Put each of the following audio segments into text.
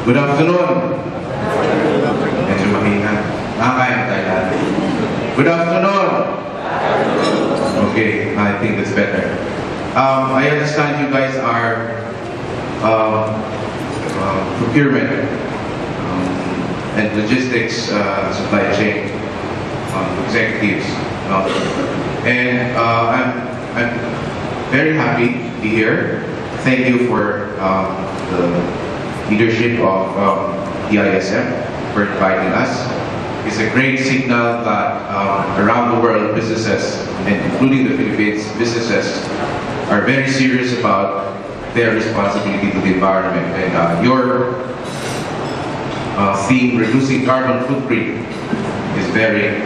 Good afternoon. Medyo mahina. Nakakaya tayo lahat. Good afternoon. Okay, I think that's better. I understand you guys are procurement and logistics supply chain executives. And I'm very happy to be here. Thank you for the leadership of PISM for inviting us. It's a great signal that around the world businesses, and including the Philippines, businesses are very serious about their responsibility to the environment. And your theme, reducing carbon footprint, is very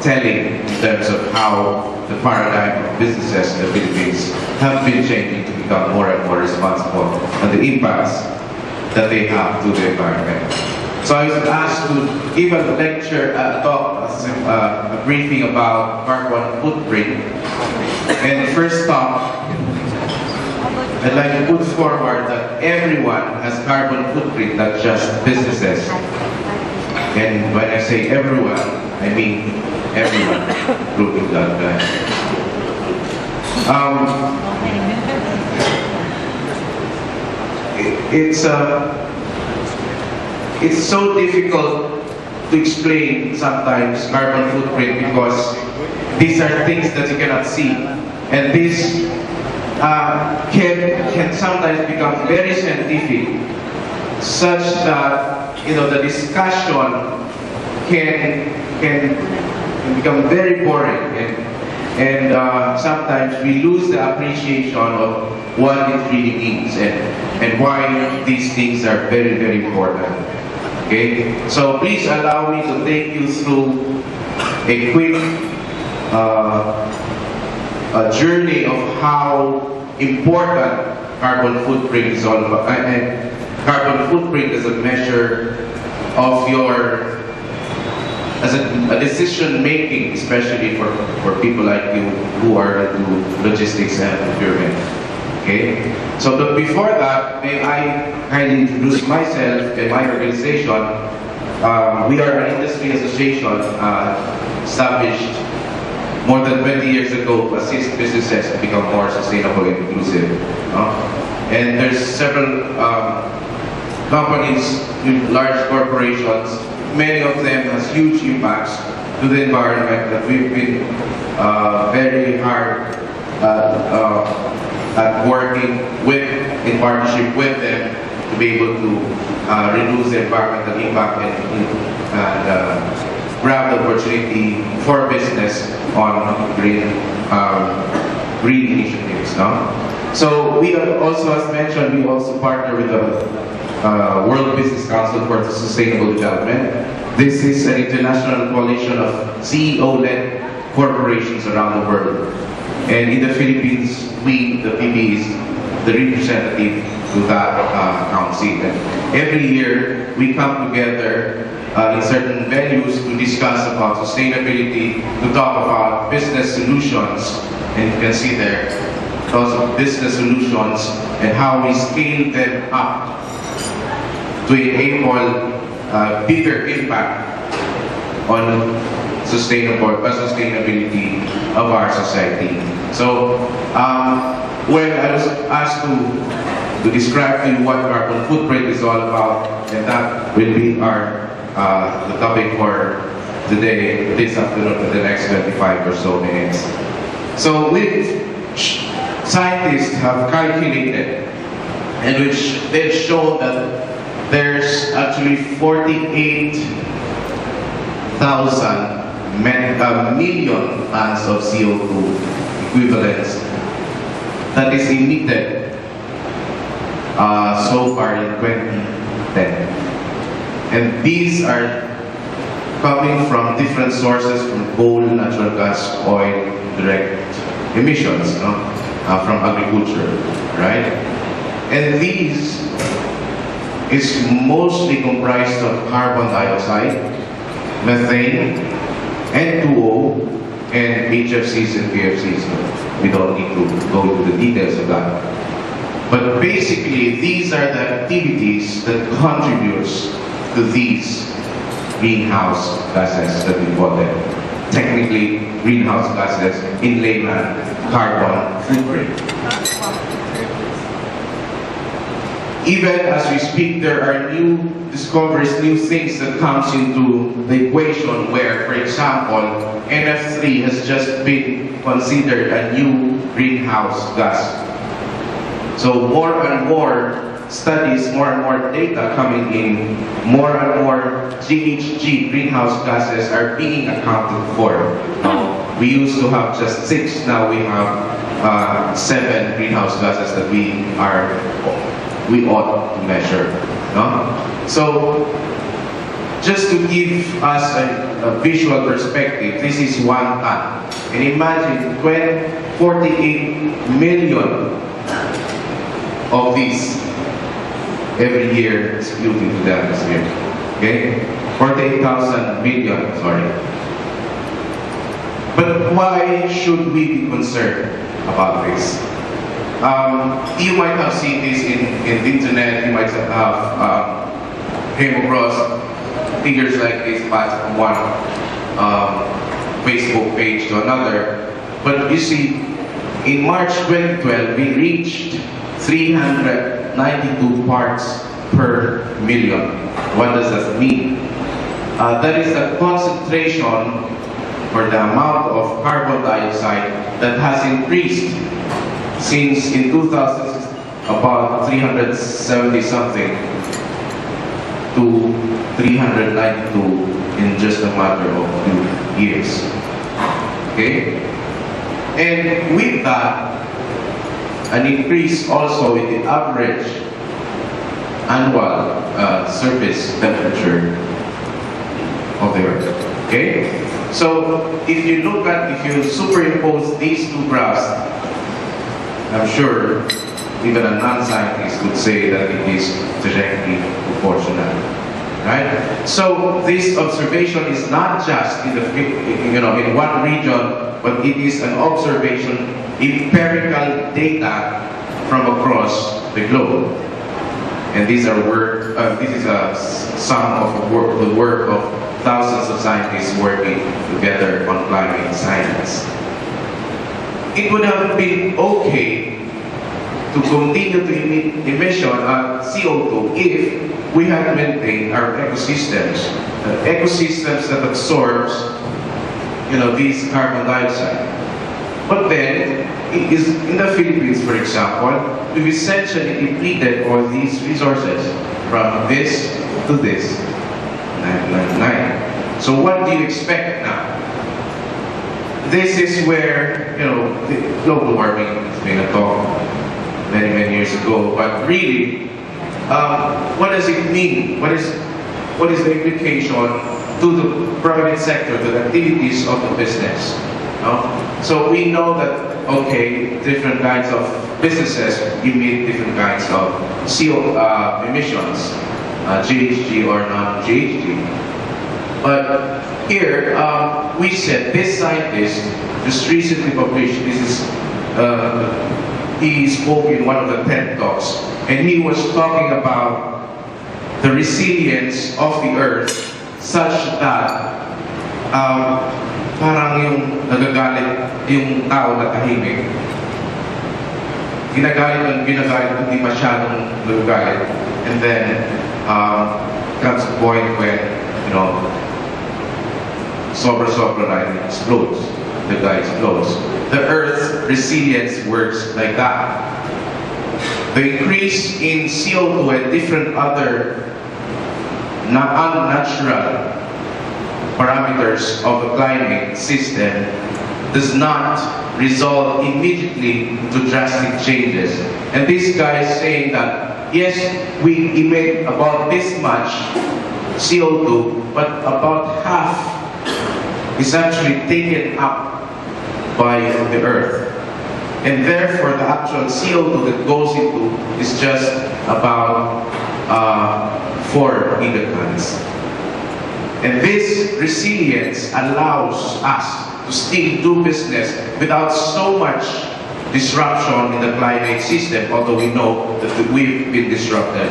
telling in terms of how the paradigm of businesses in the Philippines have been changing to become more and more responsible and the impacts that they have to the environment. So I was asked to give a lecture, a briefing about carbon footprint. And the first stop, I'd like to put forward that everyone has carbon footprint, not just businesses. And when I say everyone, I mean everyone, including that guy. It's so difficult to explain sometimes carbon footprint because these are things that you cannot see, and this can sometimes become very scientific, such that the discussion can become very boring, and sometimes we lose the appreciation of what it really means and why these things are very, very important. Okay, so please allow me to take you through a quick journey of how important carbon footprint is all about. And carbon footprint is a measure of as a decision making, especially for people like you who are into logistics and procurement. Okay, so but before that, may I kindly introduce myself and my organization. We are an industry association established more than 20 years ago to assist businesses to become more sustainable and inclusive. And there's several companies, large corporations, many of them has huge impacts to the environment that we've been very hard at working in partnership with them to be able to reduce the environmental impact and grab the opportunity for business on green initiatives. So we also, as mentioned, we also partner with the World Business Council for Sustainable Development. This is an international coalition of CEO-led corporations around the world. And in the Philippines, we, the PB, is the representative to that council. And every year, we come together in certain venues to discuss about sustainability, to talk about business solutions, and you can see there, those are business solutions and how we scale them up to enable bigger impact on sustainability of our society. So, when I was asked to describe to you what carbon footprint is all about, and that will be the topic for today, this afternoon, for the next 25 or so minutes. So, scientists have calculated, and which they've shown that there's actually 48,000 million tons of CO2 equivalents that is emitted so far in 2010. And these are coming from different sources, from coal, natural gas, oil, direct emissions from agriculture, right? And these is mostly comprised of carbon dioxide, methane, N2O, and HFCs and VFCs. We don't need to go into the details of that. But basically, these are the activities that contributes to these greenhouse gases that we call them. Technically, greenhouse gases, in layman, carbon footprint. Even as we speak, there are new discoveries, new things that comes into the equation where, for example, NF3 has just been considered a new greenhouse gas. So more and more studies, more and more data coming in, more and more GHG, greenhouse gases, are being accounted for. We used to have just 6, now we have 7 greenhouse gases that we ought to measure. No? So, just to give us a visual perspective, this is 1 ton. And imagine 48 million of these every year is polluting to the atmosphere. Okay? 48,000 million, sorry. But why should we be concerned about this? You might have seen this in the internet, you might have came across figures like this from one Facebook page to another. But you see, in March 2012, we reached 392 parts per million. What does that mean? That is the concentration or the amount of carbon dioxide that has increased since in 2000 about 370 something to 392 in just a matter of 2 years. Okay? And with that, an increase also in the average annual surface temperature of the Earth. Okay? So if you superimpose these two graphs, I'm sure even a non-scientist would say that it is directly proportional. Right? So this observation is not just in in one region, but it is an observation, empirical data from across the globe. And these are this is a sum of the work of thousands of scientists working together on climate science. It would have been okay to continue to emit emission CO2 if we had maintained our ecosystems, ecosystems that absorbs, these carbon dioxide. But then, in the Philippines, for example, we've essentially depleted all these resources from this to this, 999. So what do you expect now? This is where, the global warming has been a talk many years ago, but really, what does it mean? What is the implication to the private sector, to the activities of the business? So we know that, okay, different kinds of businesses emit different kinds of CO emissions, GHG or non-GHG. But here, we said this scientist just recently published, he spoke in one of the TED Talks, and he was talking about the resilience of the Earth such that parang yung nagagalit yung tao na tahimik. Ginagalit, hindi masyadong nagagalit. And then, comes a point when, sobra-sobra na it explodes. The guy explodes. The Earth's resilience works like that. The increase in CO2 and different other unnatural parameters of the climate system does not result immediately to drastic changes. And this guy is saying that, yes, we emit about this much CO2, but about half is actually taken up by the Earth. And therefore, the actual CO2 that goes into is just about 4 gigatons. And this resilience allows us to still do business without so much disruption in the climate system, although we know that we've been disrupted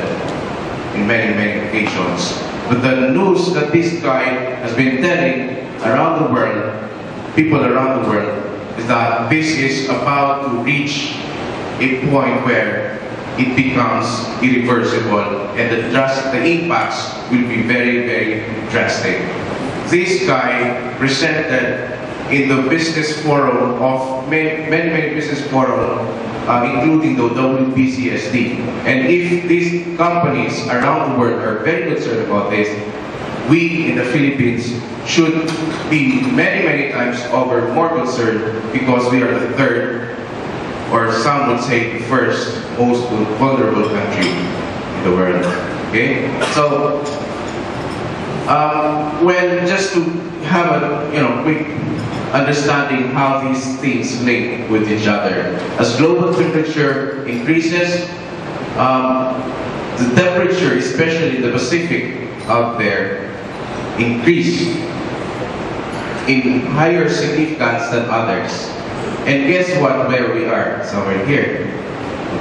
in many, many occasions. But the news that this guy has been telling around the world, people around the world, is that this is about to reach a point where it becomes irreversible and the impacts will be very, very drastic. This guy presented in the business forum of many business forums, including the WPCSD. And if these companies around the world are very concerned about this, we in the Philippines should be many times over more concerned, because we are the third, or some would say the first most vulnerable country in the world. Okay? So, well, just to have a quick understanding how these things link with each other. As global temperature increases, the temperature, especially in the Pacific out there, increase in higher significance than others. And guess what, where we are? Somewhere here.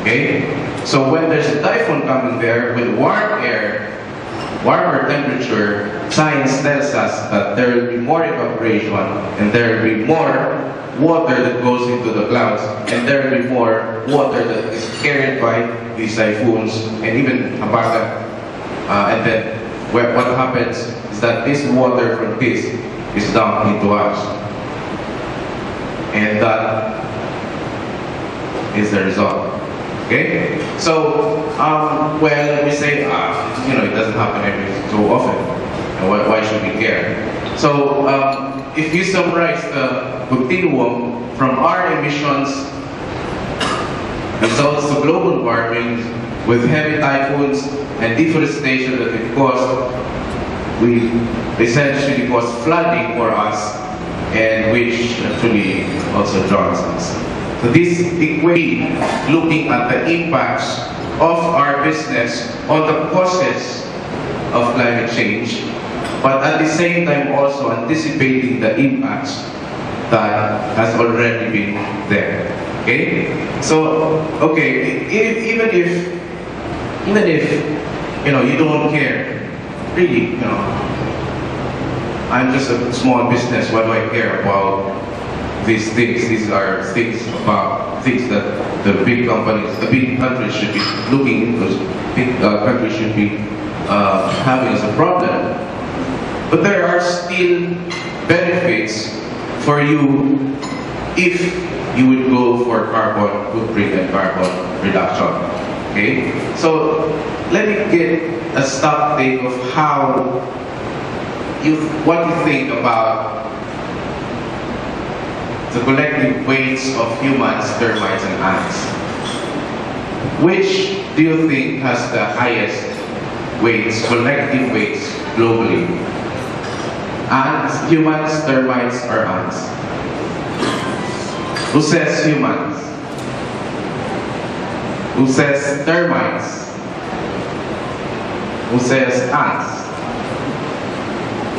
Okay? So when there's a typhoon coming there with warm air, warmer temperature, science tells us that there will be more evaporation and there will be more water that goes into the clouds, and there will be more water that is carried by these typhoons and even Habagat. And then what happens is that this water from this is dumped into us. And that is the result. Okay? So, well, we say, it doesn't happen every so often. And why should we care? So, if you summarize the continuum from our emissions results to global warming with heavy typhoons and deforestation that it caused, we essentially cause flooding for us, and which actually also drowns us. So this equates looking at the impacts of our business on the causes of climate change, but at the same time also anticipating the impacts that has already been there. Okay? So, okay, even if you don't care, really, I'm just a small business, what do I care about these things? These are things that the big companies, the big countries should be looking into, big countries should be having as a problem. But there are still benefits for you if you would go for carbon footprint and carbon reduction. Okay? So let me get a stock take of what you think about the collective weights of humans, termites, and ants. Which do you think has the highest weights, collective weights, globally? Ants, humans, termites, or ants? Who says humans? Who says termites? Who says ants?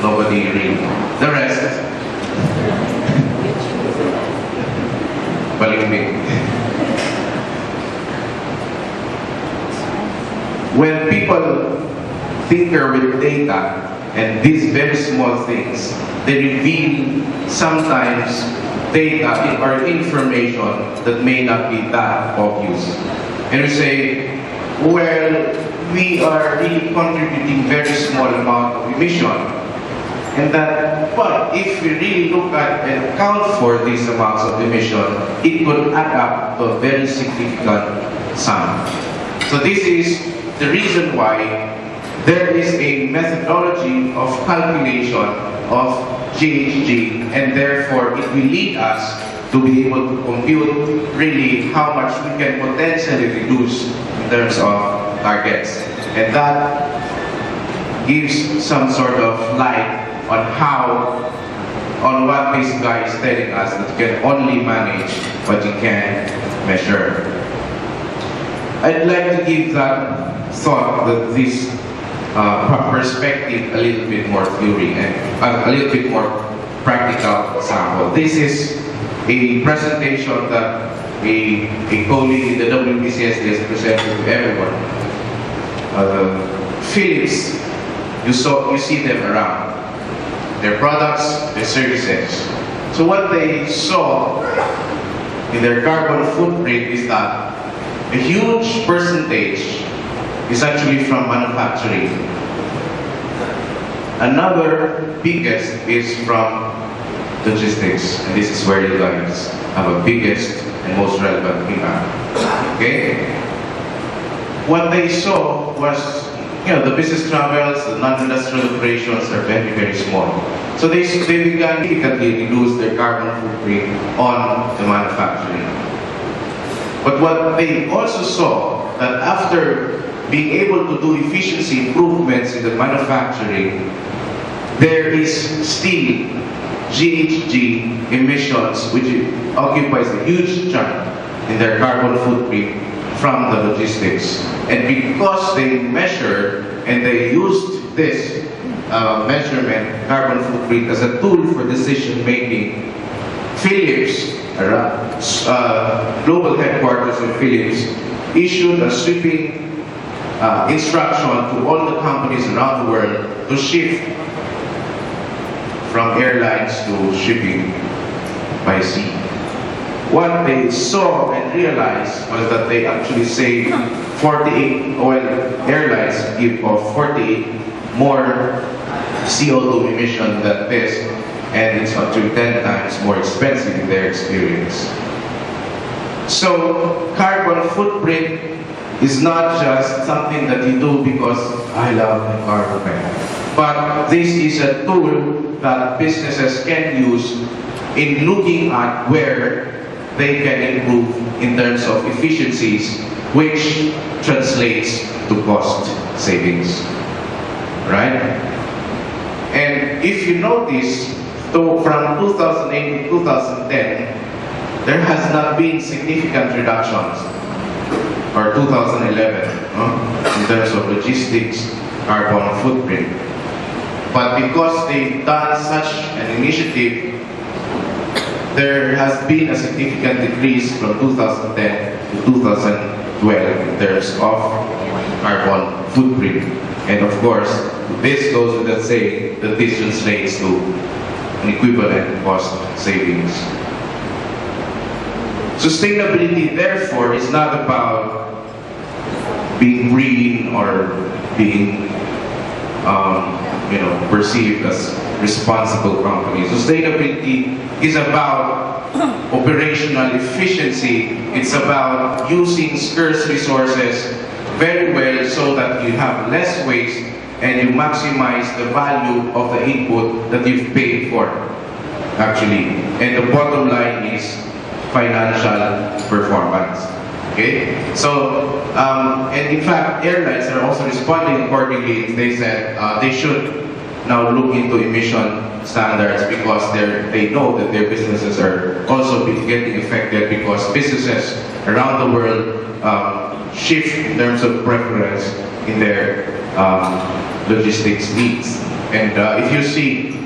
Nobody really. The rest? Balimbing. When people tinker with data and these very small things, they reveal sometimes data or information that may not be that obvious. And we say, well, we are really contributing very small amount of emission. And that, but if we really look at and account for these amounts of emission, it could add up to a very significant sum. So this is the reason why there is a methodology of calculation of GHG, and therefore it will lead us to be able to compute really how much we can potentially reduce in terms of targets. And that gives some sort of light on what this guy is telling us, that you can only manage what you can measure. I'd like to give that thought, that this perspective a little bit more theory and a little bit more practical example. This is a presentation that a colleague in the WBCSD has presented to everyone. Philips, you see them around. Their products, their services. So what they saw in their carbon footprint is that a huge percentage is actually from manufacturing. Another biggest is from logistics, and this is where you guys have a biggest and most relevant impact. Okay? What they saw was, the business travels, the non-industrial operations are very, very small. So they began significantly reduce their carbon footprint on the manufacturing. But what they also saw, that after being able to do efficiency improvements in the manufacturing, there is still GHG emissions, which occupies a huge chunk in their carbon footprint from the logistics. And because they measured and they used this measurement, carbon footprint, as a tool for decision making, Philips, global headquarters of Philips, issued a sweeping instruction to all the companies around the world to shift from airlines to shipping by sea. What they saw and realized was that they actually saved 48, airlines give off 48 more CO2 emissions than this, and it's up to 10 times more expensive in their experience. So, carbon footprint is not just something that you do because I love the environment, but this is a tool that businesses can use in looking at where they can improve in terms of efficiencies, which translates to cost savings, right? And if you notice, from 2008 to 2010, there has not been significant reductions, or 2011, in terms of logistics carbon footprint. But because they've done such an initiative, there has been a significant decrease from 2010 to 2012 in terms of carbon footprint. And of course, this goes without saying that this translates to an equivalent cost savings. Sustainability, therefore, is not about being green or being perceived as responsible companies. Sustainability is about operational efficiency. It's about using scarce resources very well so that you have less waste and you maximize the value of the input that you've paid for, actually. And the bottom line is financial performance. Okay? So, and in fact, airlines are also responding accordingly. They said they should now look into emission standards because they know that their businesses are also getting affected because businesses around the world shift in terms of preference in their logistics needs. And if you see,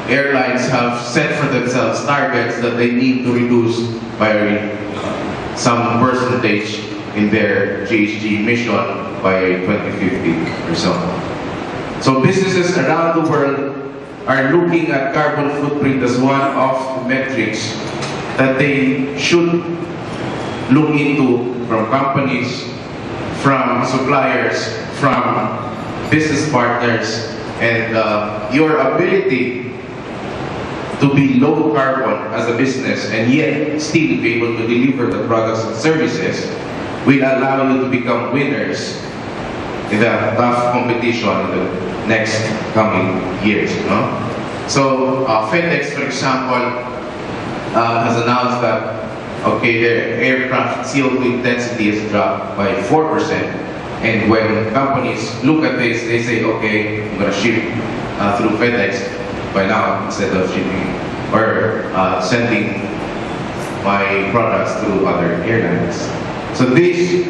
airlines have set for themselves targets that they need to reduce by some percentage in their GHG emission by 2050 or so. So businesses around the world are looking at carbon footprint as one of the metrics that they should look into, from companies, from suppliers, from business partners, and your ability to be low carbon as a business and yet still be able to deliver the products and services will allow you to become winners in the tough competition in the next coming years. So FedEx, for example, has announced that their aircraft CO2 intensity has dropped by 4%. And when companies look at this, they say, okay, I'm going to ship through FedEx by now instead of shipping or sending my products through other airlines. So this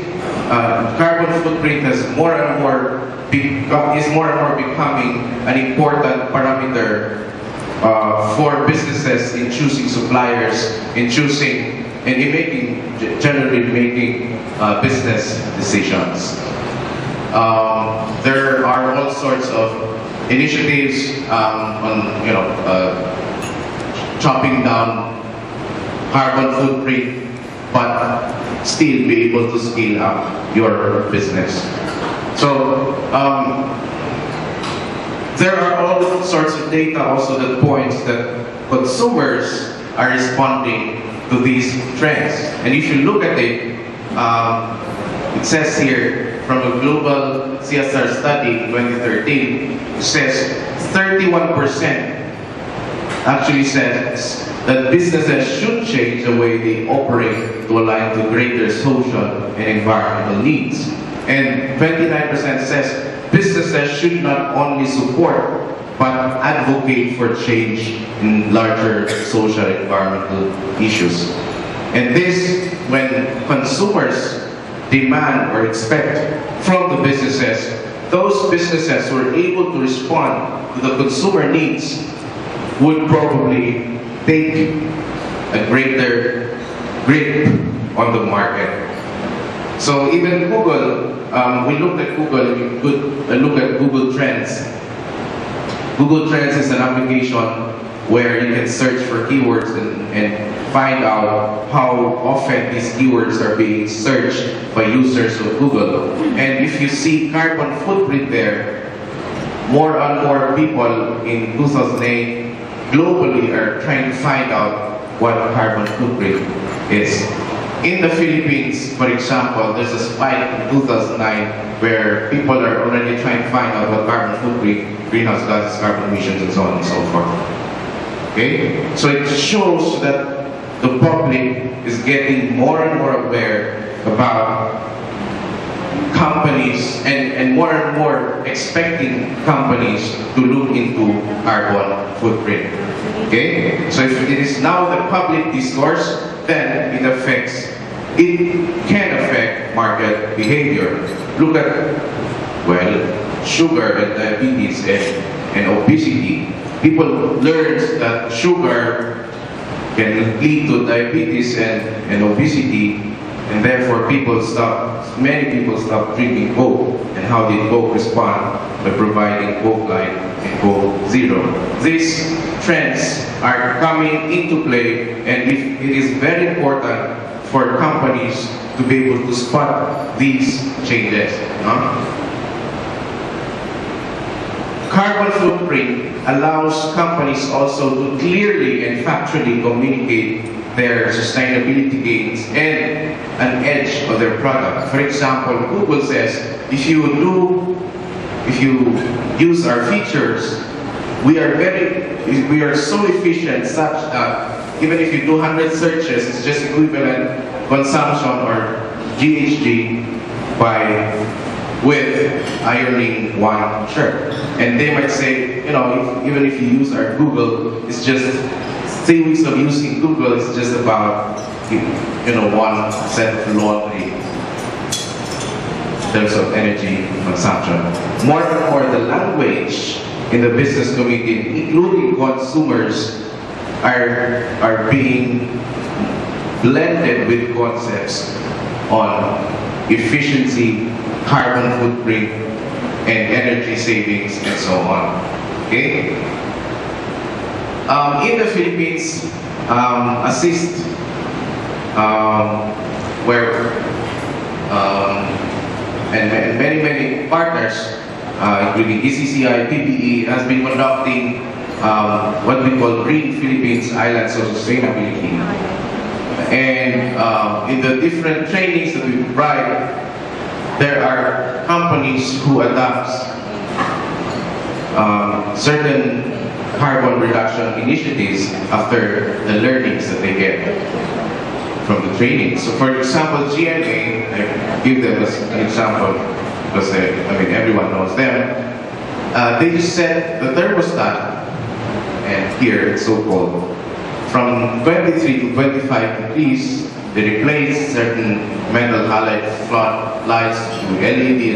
carbon footprint has more and more becoming an important parameter for businesses in choosing suppliers, in choosing and in generally making business decisions. There are all sorts of initiatives on chopping down carbon footprint, but still be able to scale up your business. So there are all sorts of data also that points that consumers are responding to these trends. And if you look at it, it says here from a global CSR study in 2013, it says 31% actually says that businesses should change the way they operate to align to greater social and environmental needs. And 29% says businesses should not only support but advocate for change in larger social and environmental issues. And this, when consumers demand or expect from the businesses, those businesses who are able to respond to the consumer needs would probably take a greater grip on the market. So even Google, we looked at Google, we could look at Google Trends. Google Trends is an application where you can search for keywords and find out how often these keywords are being searched by users of Google. And if you see carbon footprint there, more and more people in 2008 globally are trying to find out what carbon footprint is. In the Philippines, for example, there's a spike in 2009 where people are already trying to find out what carbon footprint, greenhouse gases, carbon emissions, and so on and so forth. Okay? So it shows that the public is getting more and more aware about companies and more expecting companies to look into carbon footprint. Okay? So if it is now the public discourse, then it can affect market behavior. Look at, well, sugar and diabetes and obesity. People learned that sugar can lead to diabetes and obesity, and therefore many people stop drinking Coke. And how did Coke respond? By providing Coke Light and Coke Zero. These trends are coming into play, and it is very important for companies to be able to spot these changes. Carbon footprint allows companies also to clearly and factually communicate their sustainability gains and an edge of their product. For example, Google says, if you use our features, we are so efficient such that even if you do 100 searches, it's just equivalent consumption or GHG with ironing one shirt. And they might say, even if you use our Google, it's just 3 weeks of using Google is just about one set of laundry in terms of energy consumption. More and more, the language in the business community, including consumers, are being blended with concepts on efficiency, carbon footprint, and energy savings, and so on. Okay? In the Philippines, assist and many partners, including ECCI, PPE, has been conducting what we call Green Philippines Islands of Sustainability. And in the different trainings that we provide, there are companies who adopt certain carbon reduction initiatives after the learnings that they get from the training. So for example, GMA, I give them as an example because everyone knows them. They just set the thermostat, and here it's so-called, from 23 to 25 degrees, they replace certain metal halide flood lights to LED